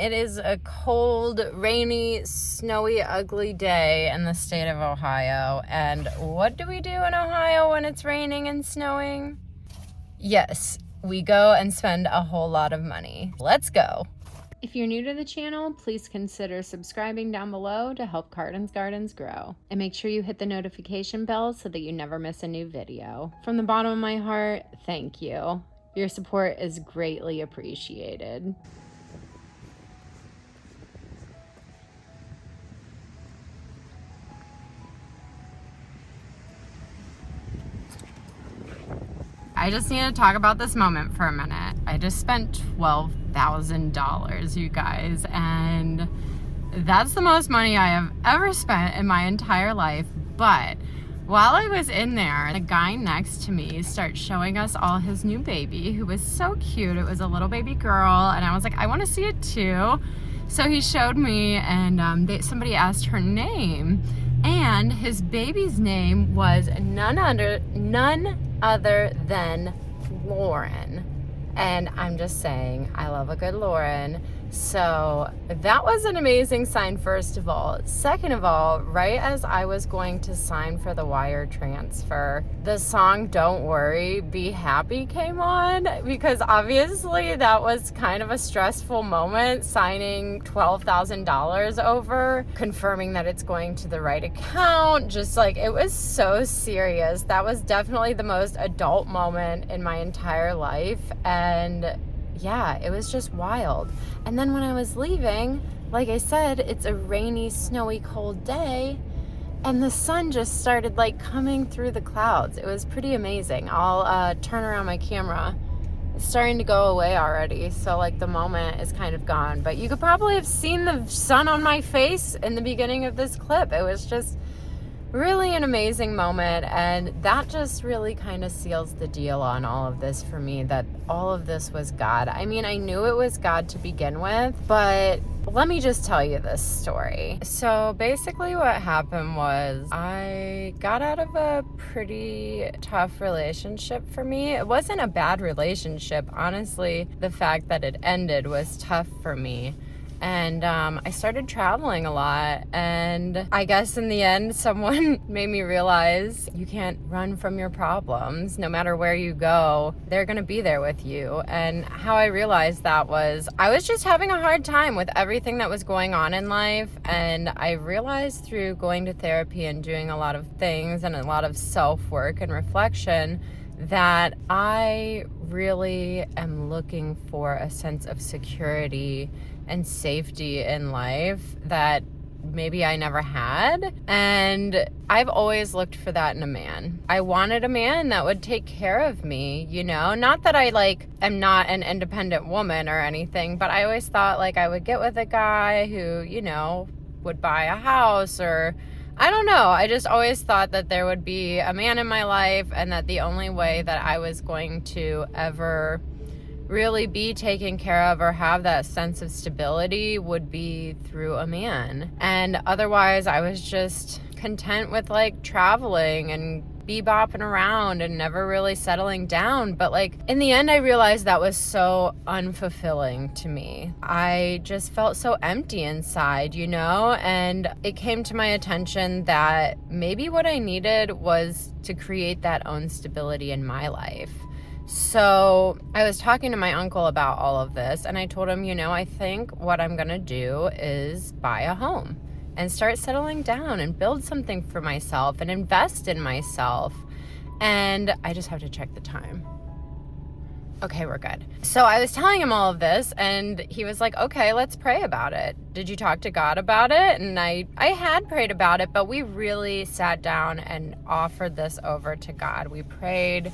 It is a cold, rainy, snowy, ugly day in the state of Ohio. And what do we do in Ohio when it's raining and snowing? Yes, we go and spend a whole lot of money. Let's go. If you're new to the channel, please consider subscribing down below to help Cardens Gardens grow. And make sure you hit the notification bell so that you never miss a new video. From the bottom of my heart, thank you. Your support is greatly appreciated. I just need to talk about this moment for a minute. I just spent $12,000, you guys, and that's the most money I have ever spent in my entire life. But while I was in there, the guy next to me started showing us all his new baby, who was so cute. It was a little baby girl, and I was like, I want to see it too. So he showed me, and somebody asked her name, and his baby's name was none other than Lauren. And I'm just saying, I love a good Lauren. So that was an amazing sign, first of all. Second of all, right as I was going to sign for the wire transfer, the song Don't Worry, Be Happy came on, because obviously that was kind of a stressful moment, signing $12,000 over, confirming that it's going to the right account. Just like, it was so serious. That was definitely the most adult moment in my entire life. And yeah, it was just wild. And then when I was leaving, like I said, it's a rainy, snowy, cold day, and the sun just started like coming through the clouds. It was pretty amazing. I'll turn around my camera. It's starting to go away already, so like the moment is kind of gone. But you could probably have seen the sun on my face in the beginning of this clip. It was just really an amazing moment, and that just really kind of seals the deal on all of this for me, that all of this was God. I mean, I knew it was God to begin with, but let me just tell you this story. So basically what happened was I got out of a pretty tough relationship for me. It wasn't a bad relationship. Honestly, the fact that it ended was tough for me. And I started traveling a lot, and I guess in the end someone made me realize you can't run from your problems. No matter where you go, they're gonna be there with you. And how I realized that was I was just having a hard time with everything that was going on in life, and I realized through going to therapy and doing a lot of things and a lot of self-work and reflection that I really am looking for a sense of security and safety in life that maybe I never had. And I've always looked for that in a man. I wanted a man that would take care of me, you know? Not that I am not an independent woman or anything, but I always thought like I would get with a guy who, you know, would buy a house, or I don't know. I just always thought that there would be a man in my life, and that the only way that I was going to ever really be taken care of or have that sense of stability would be through a man. And otherwise, I was just content with like traveling and bebopping around and never really settling down. But like in the end, I realized that was so unfulfilling to me. I just felt so empty inside, you know? And it came to my attention that maybe what I needed was to create that own stability in my life. So I was talking to my uncle about all of this, and I told him, you know, I think what I'm gonna do is buy a home and start settling down and build something for myself and invest in myself. And I just have to check the time. Okay, we're good. So I was telling him all of this, and he was like, okay, let's pray about it. Did you talk to God about it? And I had prayed about it, but we really sat down and offered this over to God. We prayed,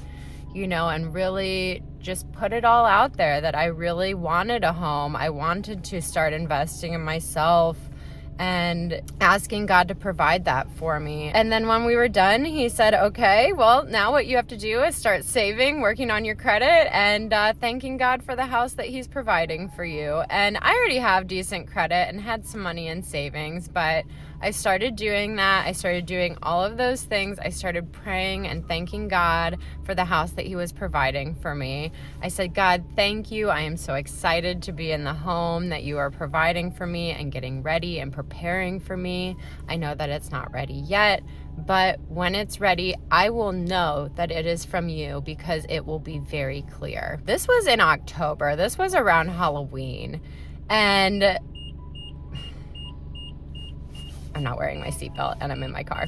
you know, and really just put it all out there that I really wanted a home. I wanted to start investing in myself and asking God to provide that for me. And then when we were done, he said, okay, well, now what you have to do is start saving, working on your credit, and thanking God for the house that he's providing for you. And I already have decent credit and had some money in savings, but I started doing that. I started doing all of those things. I started praying and thanking God for the house that he was providing for me. I said, God, thank you. I am so excited to be in the home that you are providing for me and getting ready and preparing for me. I know that it's not ready yet, but when it's ready, I will know that it is from you because it will be very clear. This was in October. This was around Halloween. And I'm not wearing my seatbelt and I'm in my car.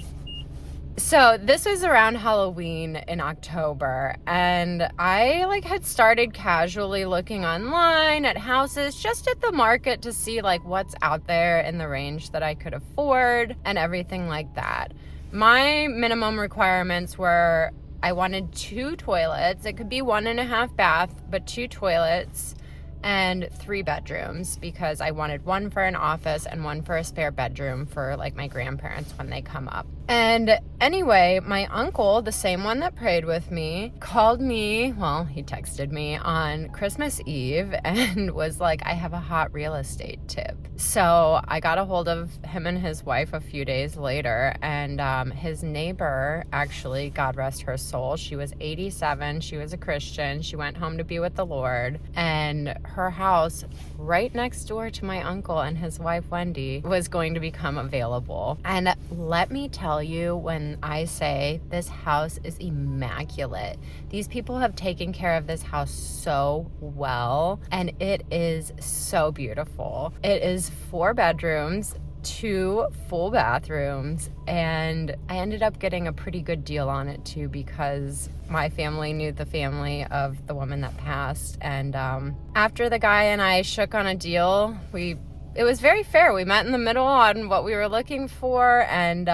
So this was around Halloween in October, and I had started casually looking online at houses, just at the market to see what's out there in the range that I could afford and everything like that. My minimum requirements were I wanted 2 toilets. It could be 1.5 bath, but 2 toilets and 3 bedrooms because I wanted 1 for an office and 1 for a spare bedroom for my grandparents when they come up. And anyway, my uncle, the same one that prayed with me, called me, he texted me on Christmas Eve and was like, I have a hot real estate tip. So I got a hold of him and his wife a few days later, and his neighbor, actually, God rest her soul, she was 87, she was a Christian, she went home to be with the Lord, and her house right next door to my uncle and his wife Wendy was going to become available. And let me tell you, when I say this house is immaculate, these people have taken care of this house so well, and it is so beautiful. It is 4 bedrooms, 2 full bathrooms, and I ended up getting a pretty good deal on it too because my family knew the family of the woman that passed, and after the guy and I shook on a deal, it was very fair. We met in the middle on what we were looking for, and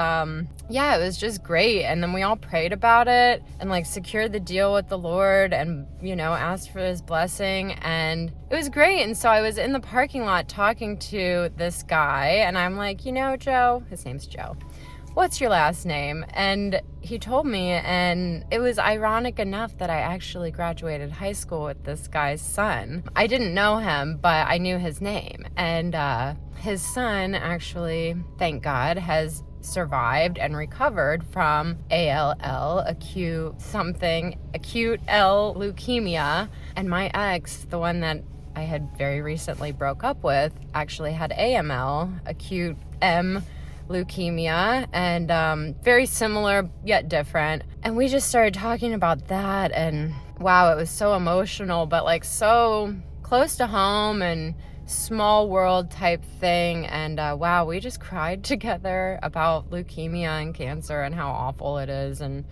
yeah, it was just great. And then we all prayed about it and secured the deal with the Lord and, asked for his blessing, and it was great. And so I was in the parking lot talking to this guy, and I'm like, Joe, his name's Joe, what's your last name? And he told me, and it was ironic enough that I actually graduated high school with this guy's son. I didn't know him, but I knew his name. And his son actually, thank God, has survived and recovered from ALL, acute L leukemia. And my ex, the one that I had very recently broke up with, actually had AML, acute M leukemia, and very similar yet different. And we just started talking about that, and wow, it was so emotional, but so close to home and small world type thing. And wow, we just cried together about leukemia and cancer and how awful it is and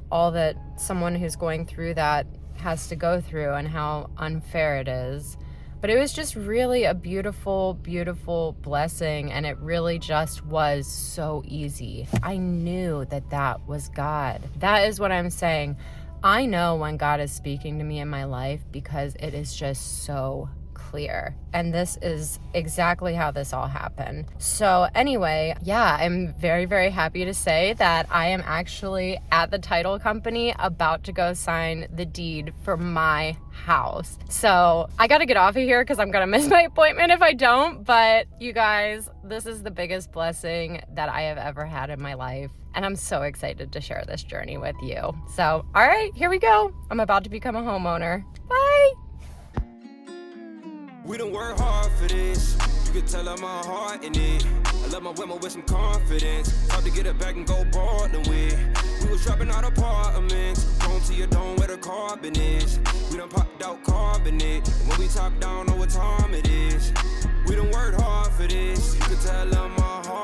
all that someone who's going through that has to go through and how unfair it is. But it was just really a beautiful, beautiful blessing, and it really just was so easy. I knew that was God. That is what I'm saying. I know when God is speaking to me in my life because it is just so clear. And this is exactly how this all happened. So anyway, yeah, I'm very, very happy to say that I am actually at the title company about to go sign the deed for my house. So I gotta get off of here because I'm gonna miss my appointment if I don't. But you guys, this is the biggest blessing that I have ever had in my life. And I'm so excited to share this journey with you. So, all right, here we go. I'm about to become a homeowner. Bye. We done work hard for this. You can tell I'm my heart in it. I love my women with some confidence. Hard to get it back and go boarding with. We was dropping out apartments. Home to your dome where the carbon is. We done popped out carbonate. And when we top down, know what time it is. We done worked hard for this.